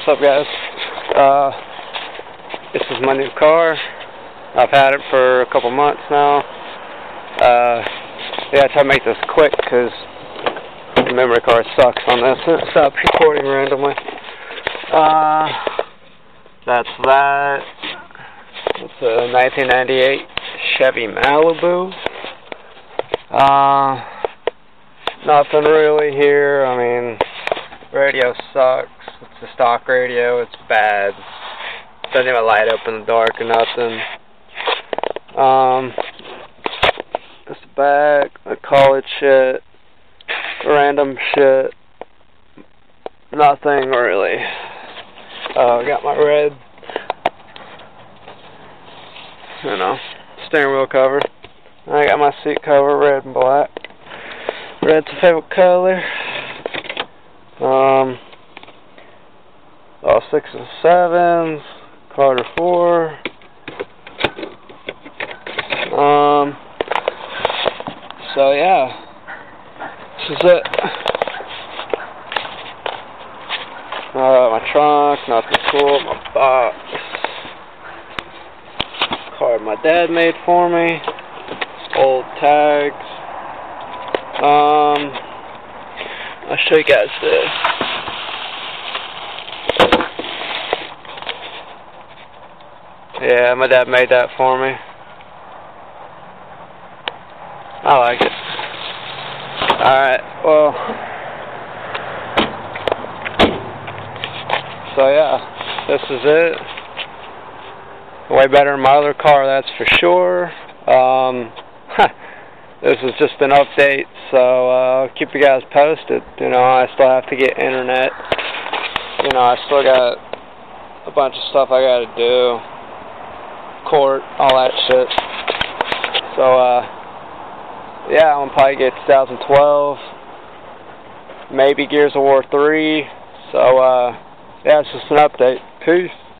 What's up, guys? This is my new car. I've had it for a couple months now. Yeah, I try to make this quick because the memory card sucks on this. It stops recording randomly. That's that. It's a 1998 Chevy Malibu. Nothing really here. I mean, radio sucks. It's a stock radio. It's bad. Doesn't even light up in the dark or nothing. Just the back, the college shit, random shit. Nothing really. I got my red, steering wheel cover. I got my seat cover, red and black. Red's a favorite color. All 6 and 7s, Carter 4. So yeah, this is it. My trunk, nothing cool. My box. Card my dad made for me. Old tags. I'll show you guys this. Yeah, my dad made that for me. I like it. Alright, well. So yeah, this is it. Way better than my other car, that's for sure. This is just an update, so I'll keep you guys posted. I still have to get internet. I still got a bunch of stuff I gotta do. Court, all that shit. So, yeah, I'm gonna probably get 2012. Maybe Gears of War 3. So, yeah, it's just an update. Peace.